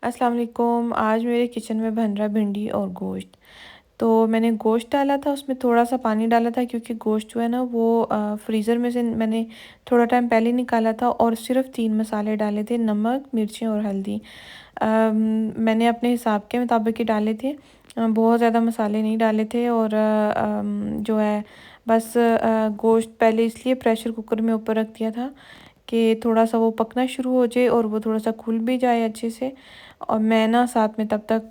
अस्सलाम वालेकुम। आज मेरे किचन में बन रहा है भिंडी और गोश्त। तो मैंने गोश्त डाला था, उसमें थोड़ा सा पानी डाला था क्योंकि गोश्त जो है ना वो फ्रीज़र में से मैंने थोड़ा टाइम पहले निकाला था और सिर्फ 3 मसाले डाले थे, नमक, मिर्चें और हल्दी। मैंने अपने हिसाब के मुताबिक ही डाले थे। बहुत ज़्यादा मसाले नहीं डाले थे और जो है बस गोश्त पहले इसलिए प्रेशर कुकर में ऊपर रख दिया था कि थोड़ा सा वो पकना शुरू हो जाए और वो थोड़ा सा खुल भी जाए अच्छे से। और मैं ना साथ में तब तक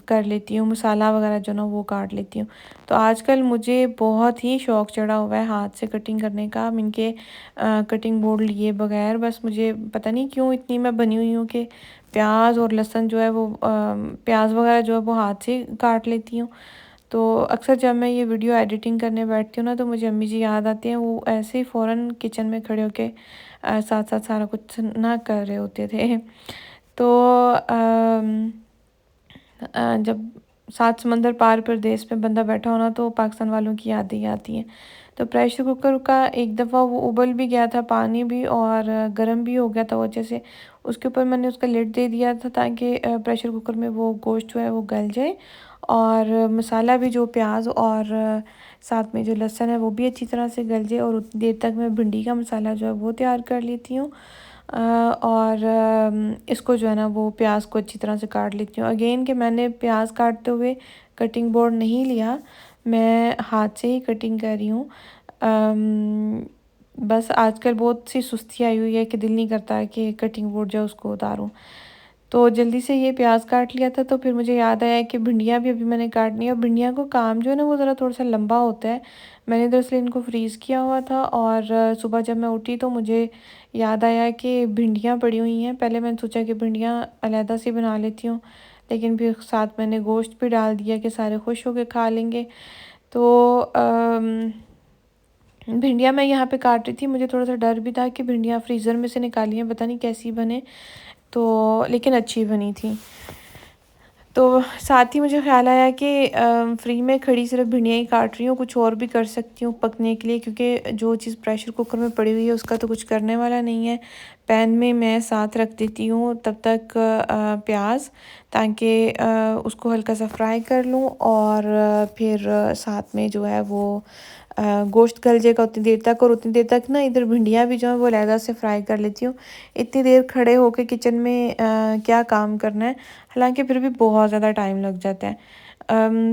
कर लेती हूँ मसाला वगैरह जो ना वो काट लेती हूँ। तो आजकल मुझे बहुत ही शौक़ चढ़ा हुआ है हाथ से कटिंग करने का। हम इनके कटिंग बोर्ड लिए बगैर बस मुझे पता नहीं क्यों इतनी मैं बनी हुई हूँ कि प्याज और लहसुन जो है वो प्याज वगैरह जो है वो हाथ से काट लेती हूँ। तो अक्सर जब मैं ये वीडियो एडिटिंग करने बैठती हूँ ना तो मुझे अम्मी जी याद आती हैं। वो ऐसे ही फ़ौरन किचन में खड़े होके साथ साथ सारा कुछ ना कर रहे होते थे। तो जब सात समंदर पार प्रदेश में बंदा बैठा होना तो पाकिस्तान वालों की यादें ही आती हैं। तो प्रेशर कुकर का एक दफ़ा वो उबल भी गया था, पानी भी और गर्म भी हो गया था वो अच्छे से। उसके ऊपर मैंने उसका लिड दे दिया था ताकि प्रेशर कुकर में वो गोश्त जो है वो गल जाए और मसाला भी जो प्याज और साथ में जो लहसुन है वो भी अच्छी तरह से गल जाए। और उतनी देर तक मैं भिंडी का मसाला जो है वो तैयार कर लेती हूँ। और इसको जो है ना वो प्याज को अच्छी तरह से काट लेती हूँ। अगेन कि मैंने प्याज काटते हुए कटिंग बोर्ड नहीं लिया, मैं हाथ से ही कटिंग कर रही हूँ। बस आजकल बहुत सी सुस्ती आई हुई है कि दिल नहीं करता कि कटिंग बोर्ड जो है उसको उतारूँ। तो जल्दी से ये प्याज काट लिया था तो फिर मुझे याद आया कि भिंडियाँ भी अभी मैंने काटनी है और भिंडियाँ को काम जो है ना वो ज़रा थोड़ा सा लंबा होता है। मैंने दरअसल इनको फ्रीज़ किया हुआ था और सुबह जब मैं उठी तो मुझे याद आया कि भिंडियाँ पड़ी हुई हैं। पहले मैंने सोचा कि भिंडियाँ अलहदा से बना लेती हूँ, लेकिन फिर साथ मैंने गोश्त भी डाल दिया कि सारे खुश होकर खा लेंगे। तो भिंडियाँ मैं यहाँ पे काट रही थी, मुझे थोड़ा सा डर भी था कि भिंडियाँ फ्रीज़र में से निकाली हैं पता नहीं कैसी बने, तो लेकिन अच्छी बनी थी। तो साथ ही मुझे ख़्याल आया कि फ्री में खड़ी सिर्फ भिंडियाँ ही काट रही हूँ, कुछ और भी कर सकती हूँ पकने के लिए क्योंकि जो चीज़ प्रेशर कुकर में पड़ी हुई है उसका तो कुछ करने वाला नहीं है। पैन में मैं साथ रख देती हूँ तब तक प्याज, ताकि उसको हल्का सा फ्राई कर लूँ और फिर साथ में जो है वो गोश्त गल जाएगा उतनी देर तक। और उतनी देर तक ना इधर भिंडियाँ भी जो है वो अलहदा से फ्राई कर लेती हूँ। इतनी देर खड़े होके किचन में क्या काम करना है, हालांकि फिर भी बहुत ज़्यादा टाइम लग जाता है।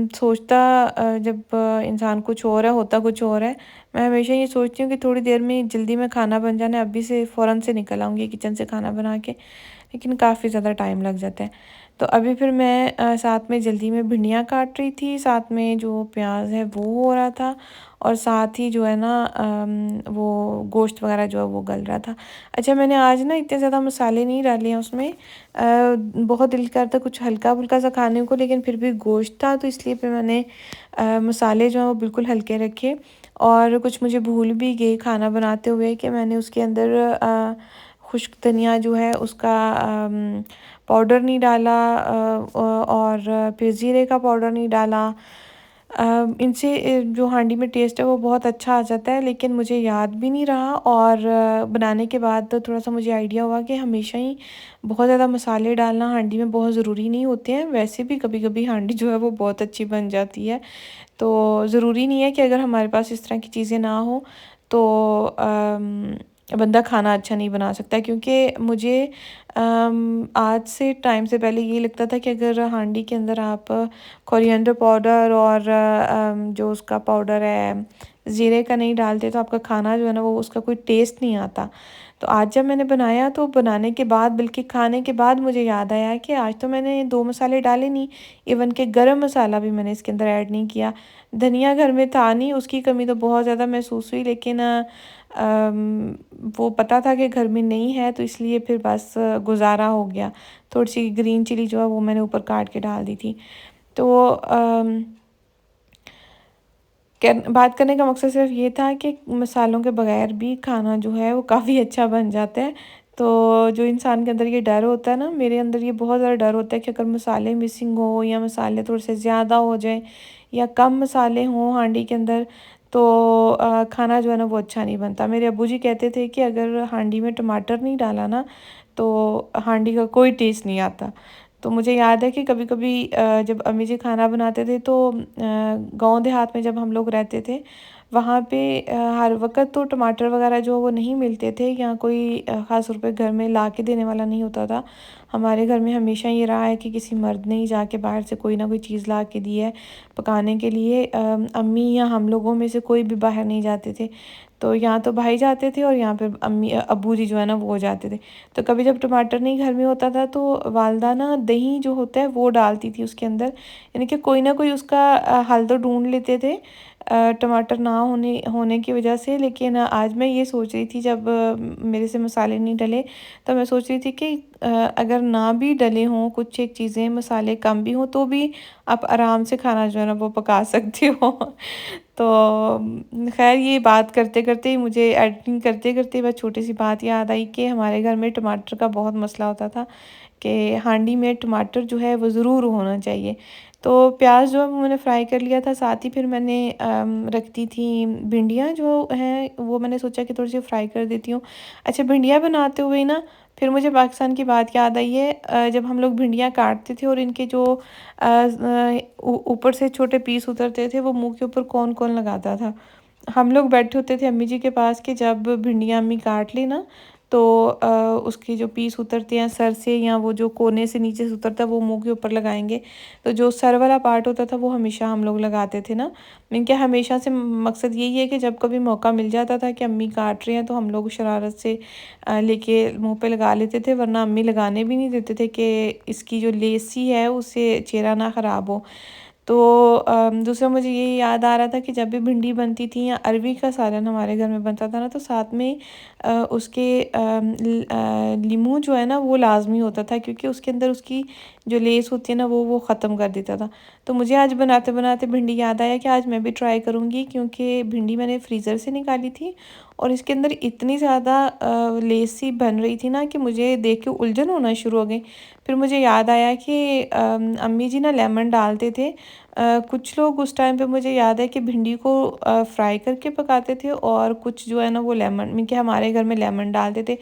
सोचता जब इंसान कुछ और है होता कुछ और है। मैं हमेशा ये सोचती हूँ कि थोड़ी देर में जल्दी में खाना बन जाना है, अभी से फ़ौरन से निकल आऊँगी किचन से खाना बना के, लेकिन काफ़ी ज़्यादा टाइम लग जाता है। तो अभी फिर मैं साथ में जल्दी में भिंडियाँ काट रही थी, साथ में जो प्याज है वो हो रहा था और साथ ही जो है ना वो गोश्त वगैरह जो है वो गल रहा था। अच्छा, मैंने आज ना इतने ज़्यादा मसाले नहीं डाले हैं उसमें। बहुत दिल करता कुछ हल्का-फुल्का सा खाने को, लेकिन फिर भी गोश्त था तो इसलिए फिर मैंने मसाले जो हैं वो बिल्कुल हल्के रखे। और कुछ मुझे भूल भी गई खाना बनाते हुए कि मैंने उसके अंदर खुश्क धनिया जो है उसका पाउडर नहीं डाला और फिर ज़ीरे का पाउडर नहीं डाला। इनसे जो हांडी में टेस्ट है वो बहुत अच्छा आ जाता है, लेकिन मुझे याद भी नहीं रहा। और बनाने के बाद तो थोड़ा सा मुझे आइडिया हुआ कि हमेशा ही बहुत ज़्यादा मसाले डालना हांडी में बहुत ज़रूरी नहीं होते हैं। वैसे भी कभी-कभी हांडी जो है वो बहुत अच्छी बन जाती है। तो ज़रूरी नहीं है कि अगर हमारे पास इस तरह की चीज़ें ना हो तो बंदा खाना अच्छा नहीं बना सकता। क्योंकि मुझे आज से टाइम से पहले ये लगता था कि अगर हांडी के अंदर आप कोरिएंडर पाउडर और जो उसका पाउडर है ज़ीरे का नहीं डालते तो आपका खाना जो है ना वो उसका कोई टेस्ट नहीं आता। तो आज जब मैंने बनाया तो बनाने के बाद बल्कि खाने के बाद मुझे याद आया कि आज तो मैंने 2 मसाले डाले नहीं, इवन कि गरम मसाला भी मैंने इसके अंदर ऐड नहीं किया। धनिया घर में था नहीं, उसकी कमी तो बहुत ज़्यादा महसूस हुई, लेकिन वो पता था कि घर में नहीं है तो इसलिए फिर बस गुज़ारा हो गया। थोड़ी-सी ग्रीन चिली जो है वो मैंने ऊपर काट के डाल दी थी। तो बात करने का मकसद सिर्फ ये था कि मसालों के बगैर भी खाना जो है वो काफ़ी अच्छा बन जाता है। तो जो इंसान के अंदर ये डर होता है ना, मेरे अंदर ये बहुत ज़्यादा डर होता है कि अगर मसाले मिसिंग हो या मसाले थोड़े से ज़्यादा हो जाएं या कम मसाले हों हांडी के अंदर तो खाना जो है ना वो अच्छा नहीं बनता। मेरे अब्बू जी कहते थे कि अगर हांडी में टमाटर नहीं डाला ना तो हांडी का कोई टेस्ट नहीं आता। तो मुझे याद है कि कभी-कभी जब अम्मी जी खाना बनाते थे तो गाँव देहात में जब हम लोग रहते थे, वहाँ पे हर वक़्त तो टमाटर वग़ैरह जो वो नहीं मिलते थे, या कोई ख़ास तौर पे घर में ला के देने वाला नहीं होता था। हमारे घर में हमेशा ये रहा है कि किसी मर्द ने ही जाके बाहर से कोई ना कोई चीज़ ला के दी है पकाने के लिए। अम्मी या हम लोगों में से कोई भी बाहर नहीं जाते थे। तो यहाँ तो भाई जाते थे और यहाँ पे अब्बू जी जो है ना वो जाते थे। तो कभी जब टमाटर नहीं घर में होता था तो वालदा ना दही जो होता है वो डालती थी उसके अंदर, यानी कि कोई ना कोई उसका हल तो ढूँढ लेते थे टमाटर ना होने होने की वजह से। लेकिन आज मैं ये सोच रही थी जब मेरे से मसाले नहीं डले, तो मैं सोच रही थी कि अगर ना भी डले हों कुछ एक चीज़ें, मसाले कम भी हों, तो भी आप आराम से खाना जो है ना वो पका सकते हो। तो ख़ैर ये बात करते-करते ही मुझे एडिटिंग करते-करते बस छोटी-सी बात याद आई कि हमारे घर में टमाटर का बहुत मसला होता था कि हांडी में टमाटर जो है वो ज़रूर होना चाहिए। तो प्याज़ जो है वो मैंने फ्राई कर लिया था, साथ ही फिर मैंने रख दी थी भिंडियाँ जो हैं, वो मैंने सोचा कि थोड़ी-सी फ्राई कर देती हूँ। अच्छा, भिंडियाँ बनाते हुए ना फिर मुझे पाकिस्तान की बात याद आई है। जब हम लोग भिंडियाँ काटते थे और इनके जो ऊपर से छोटे पीस उतरते थे, वो मुँह के ऊपर कौन-कौन लगाता था। हम लोग बैठे होते थे अम्मी जी के पास कि जब भिंडियाँ अम्मी काट लें ना, तो उसके जो पीस उतरते हैं सर से, या वो जो कोने से नीचे से उतरता है वो मुँह के ऊपर लगाएँगे। तो जो सर वाला पार्ट होता था वो हमेशा हम लोग लगाते थे ना। इनके हमेशा से मकसद यही है कि जब कभी मौका मिल जाता था कि अम्मी काट रहे हैं तो हम लोग शरारत से लेके मुँह पे लगा लेते थे, वरना अम्मी लगाने भी नहीं देते थे कि इसकी जो लेसी है उससे चेहरा ना ख़राब हो। तो दूसरा मुझे ये याद आ रहा था कि जब भी भिंडी बनती थी या अरवी का सालन हमारे घर में बनता था ना, तो साथ में उसके लीमू जो है ना वो लाज़मी होता था, क्योंकि उसके अंदर उसकी जो लेस होती है ना वो ख़त्म कर देता था। तो मुझे आज बनाते-बनाते भिंडी याद आया कि आज मैं भी ट्राई करूँगी, क्योंकि भिंडी मैंने फ्रीज़र से निकाली थी और इसके अंदर इतनी ज़्यादा लेस सी बन रही थी ना कि मुझे देख के उलझन होना शुरू हो गई। फिर मुझे याद आया कि अम्मी जी ना लेमन डालते थे। कुछ लोग उस टाइम पे मुझे याद है कि भिंडी को फ्राई करके पकाते थे, और कुछ जो है ना वो लेमन, मीन कि हमारे घर में लेमन डालते थे।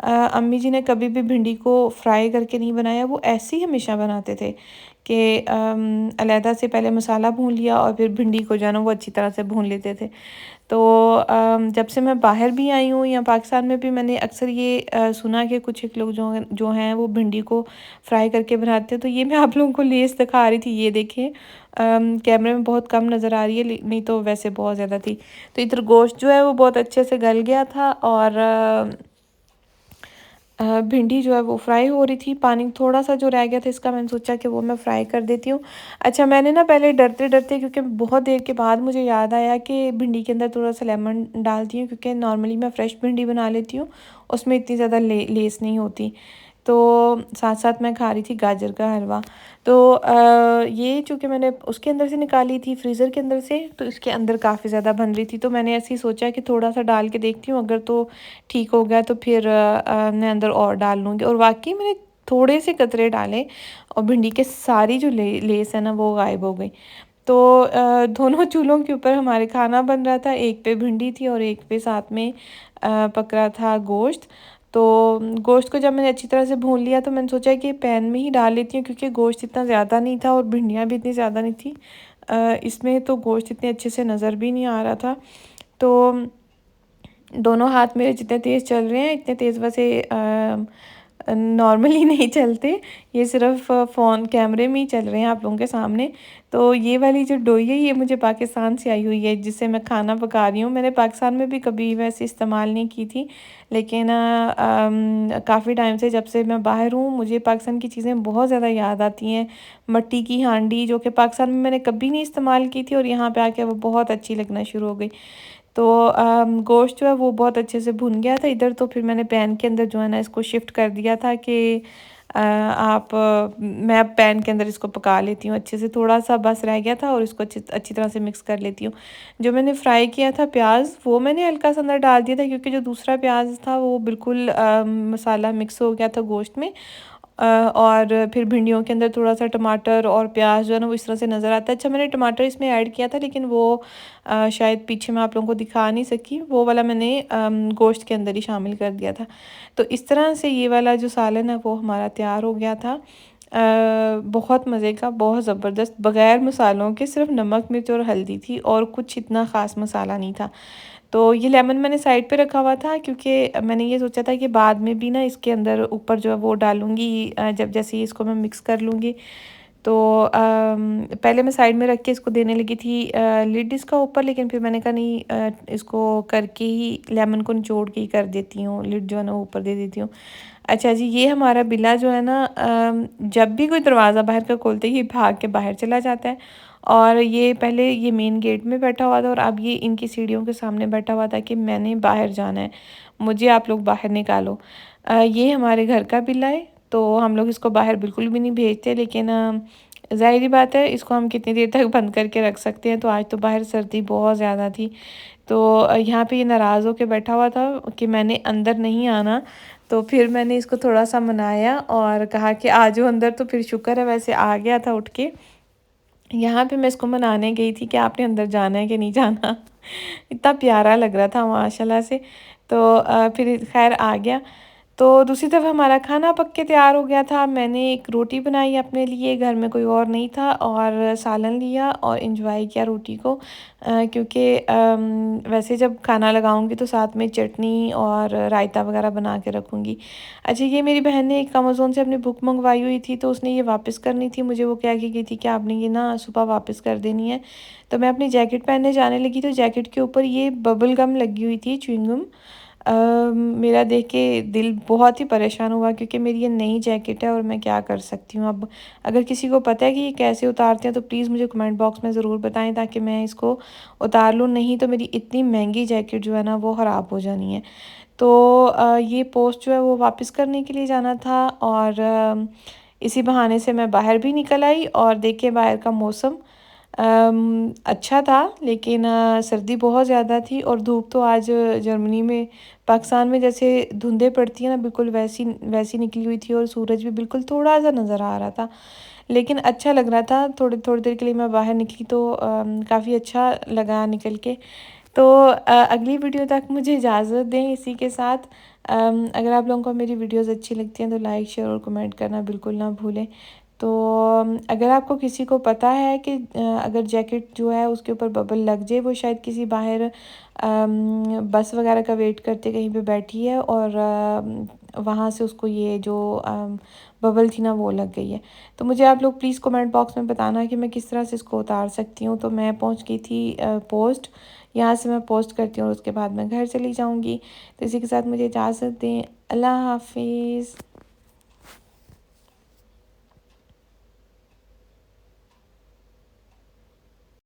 अम्मी जी ने कभी भी भिंडी को फ्राई करके नहीं बनाया, वो ऐसे ही हमेशा बनाते थे कि अलहदा से पहले मसाला भून लिया और फिर भिंडी को जो है ना वो अच्छी तरह से भून लेते थे। तो जब से मैं बाहर भी आई हूँ या पाकिस्तान में भी, मैंने अक्सर ये सुना कि कुछ एक लोग जो हैं वो भिंडी को फ्राई करके बनाते हैं। तो ये मैं आप लोगों को लेस दिखा रही थी, ये देखें कैमरे में बहुत कम नज़र आ रही है, नहीं तो वैसे बहुत ज़्यादा थी। तो इधर गोश्त जो है वो बहुत अच्छे से गल गया था, और भिंडी जो है वो फ्राई हो रही थी। पानी थोड़ा सा जो रह गया था इसका, मैंने सोचा कि वो मैं फ्राई कर देती हूँ। अच्छा, मैंने ना पहले डरते डरते, क्योंकि बहुत देर के बाद मुझे याद आया कि भिंडी के अंदर थोड़ा सा लेमन डालती हूँ, क्योंकि नॉर्मली मैं फ़्रेश भिंडी बना लेती हूँ, उसमें इतनी ज़्यादा लेस नहीं होती। तो साथ साथ मैं खा रही थी गाजर का हलवा। तो ये चूँकि मैंने उसके अंदर से निकाली थी फ्रीज़र के अंदर से, तो इसके अंदर काफ़ी ज़्यादा बन रही थी। तो मैंने ऐसे ही सोचा कि थोड़ा सा डाल के देखती हूँ, अगर तो ठीक हो गया तो फिर मैं अंदर और डाल लूँगी। और वाक़ई मैंने थोड़े से कतरे डाले और भिंडी के सारी जो लेस है ना वो गायब हो गई। तो दोनों चूल्हों के ऊपर हमारे खाना बन रहा था, एक पे भिंडी थी और एक पे साथ में पक रहा था गोश्त। तो गोश्त को जब मैंने अच्छी तरह से भून लिया तो मैंने सोचा कि पैन में ही डाल लेती हूँ, क्योंकि गोश्त इतना ज़्यादा नहीं था और भिंडियाँ भी इतनी ज़्यादा नहीं थी। इसमें तो गोश्त इतने अच्छे से नज़र भी नहीं आ रहा था। तो दोनों हाथ मेरे जितने तेज़ चल रहे हैं, इतने तेज़ वैसे नॉर्मली नहीं चलते, ये सिर्फ फ़ोन कैमरे में ही चल रहे हैं आप लोगों के सामने। तो ये वाली जो डोई है ये मुझे पाकिस्तान से आई हुई है, जिससे मैं खाना पका रही हूँ। मैंने पाकिस्तान में भी कभी वैसे इस्तेमाल नहीं की थी, लेकिन काफ़ी टाइम से जब से मैं बाहर हूँ मुझे पाकिस्तान की चीज़ें बहुत ज़्यादा याद आती हैं। मिट्टी की हांडी जो कि पाकिस्तान में मैंने कभी नहीं इस्तेमाल की थी, और यहाँ पे आके वो बहुत अच्छी लगना शुरू हो गई। तो गोश्त जो है वो बहुत अच्छे से भुन गया था इधर। तो फिर मैंने पैन के अंदर जो है ना इसको शिफ्ट कर दिया था कि मैं अब पैन के अंदर इसको पका लेती हूँ अच्छे से। थोड़ा सा बस रह गया था और इसको अच्छी अच्छी तरह से मिक्स कर लेती हूँ। जो मैंने फ्राई किया था प्याज, वो मैंने हल्का सा अंदर डाल दिया था, क्योंकि जो दूसरा प्याज था वो बिल्कुल मसाला मिक्स हो गया था गोश्त में। और फिर भिंडियों के अंदर थोड़ा-सा टमाटर और प्याज जो है ना वो इस तरह से नज़र आता है। अच्छा मैंने टमाटर इसमें ऐड किया था, लेकिन वो शायद पीछे मैं आप लोगों को दिखा नहीं सकी, वो वाला मैंने गोश्त के अंदर ही शामिल कर दिया था। तो इस तरह से ये वाला जो सालन है वो हमारा तैयार हो गया था। बहुत मज़े का, बहुत ज़बरदस्त, बग़ैर मसालों के, सिर्फ़ नमक, मिर्च और हल्दी थी और कुछ इतना ख़ास मसाला नहीं था। तो ये लेमन मैंने साइड पे रखा हुआ था, क्योंकि मैंने ये सोचा था कि बाद में भी ना इसके अंदर ऊपर जो है वो डालूँगी, जब जैसे ही इसको मैं मिक्स कर लूँगी। तो पहले मैं साइड में रख के इसको देने लगी थी लिड इसका ऊपर, लेकिन फिर मैंने कहा नहीं, इसको करके ही लेमन को निचोड़ के ही कर देती हूँ, लिड जो है ना ऊपर दे देती हूँ। अच्छा जी, ये हमारा बिल्ला जो है ना, जब भी कोई दरवाज़ा बाहर का खोलते ही भाग के बाहर चला जाता है। और ये पहले ये मेन गेट में बैठा हुआ था और अब ये इनकी सीढ़ियों के सामने बैठा हुआ था कि मैंने बाहर जाना है, मुझे आप लोग बाहर निकालो। ये हमारे घर का बिल्ला है, तो हम लोग इसको बाहर बिल्कुल भी नहीं भेजते, लेकिन ज़ाहिर-सी बात है इसको हम कितनी देर तक बंद करके रख सकते हैं। तो आज तो बाहर सर्दी बहुत ज़्यादा थी, तो यहाँ पे ये नाराज़ होके बैठा हुआ था कि मैंने अंदर नहीं आना। तो फिर मैंने इसको थोड़ा-सा मनाया और कहा कि आ जाओ अंदर, तो फिर शुक्र है वैसे आ गया था उठ के। यहाँ पे मैं इसको मनाने गई थी कि आपने अंदर जाना है कि नहीं जाना। इतना प्यारा लग रहा था माशाल्लाह से। तो फिर ख़ैर आ गया। तो दूसरी तरफ हमारा खाना पक के तैयार हो गया था। मैंने एक रोटी बनाई अपने लिए, घर में कोई और नहीं था, और सालन लिया और एंजॉय किया रोटी को, क्योंकि वैसे जब खाना लगाऊंगी तो साथ में चटनी और रायता वगैरह बना के रखूँगी। अच्छा, ये मेरी बहन ने एक अमेज़ोन से अपनी बुक मंगवाई हुई थी, तो उसने ये वापस करनी थी। मुझे वो क्या कह गई थी कि आपने ये ना सुबह वापस कर देनी है। तो मैं अपनी जैकेट पहनने जाने लगी, तो जैकेट के ऊपर ये बबल गम लगी हुई थी, च्युइंग गम। मेरा देख के दिल बहुत ही परेशान हुआ, क्योंकि मेरी ये नई जैकेट है और मैं क्या कर सकती हूँ अब। अगर किसी को पता है कि ये कैसे उतारते हैं तो प्लीज़ मुझे कमेंट बॉक्स में ज़रूर बताएं, ताकि मैं इसको उतार लूँ, नहीं तो मेरी इतनी महंगी जैकेट जो है ना वो ख़राब हो जानी है। तो ये पोस्ट जो है वो वापस करने के लिए जाना था, और इसी बहाने से मैं बाहर भी निकल आई और देखिए बाहर का मौसम अच्छा था, लेकिन सर्दी बहुत ज़्यादा थी और धूप तो आज जर्मनी में, पाकिस्तान में जैसे धुंधें पड़ती हैं ना, बिल्कुल वैसी वैसी निकली हुई थी, और सूरज भी बिल्कुल थोड़ा सा नज़र आ रहा था, लेकिन अच्छा लग रहा था। थोड़ी थोड़ी देर के लिए मैं बाहर निकली तो काफ़ी अच्छा लगा निकल के। तो अगली वीडियो तक मुझे इजाज़त दें इसी के साथ। अगर आप लोगों को मेरी वीडियोस अच्छी लगती हैं तो लाइक, शेयर और कमेंट करना बिल्कुल ना भूलें। तो अगर आपको किसी को पता है कि अगर जैकेट जो है उसके ऊपर बबल लग जाए, वो शायद किसी बाहर बस वगैरह का वेट करते कहीं पे बैठी है और वहाँ से उसको ये जो बबल थी ना वो लग गई है, तो मुझे आप लोग प्लीज़ कमेंट बॉक्स में बताना कि मैं किस तरह से इसको उतार सकती हूँ। तो मैं पहुँच गई थी पोस्ट, यहाँ से मैं पोस्ट करती हूँ और उसके बाद मैं घर चली जाऊँगी। तो इसी के साथ मुझे इजाज़त दें। अल्लाह हाफिज़।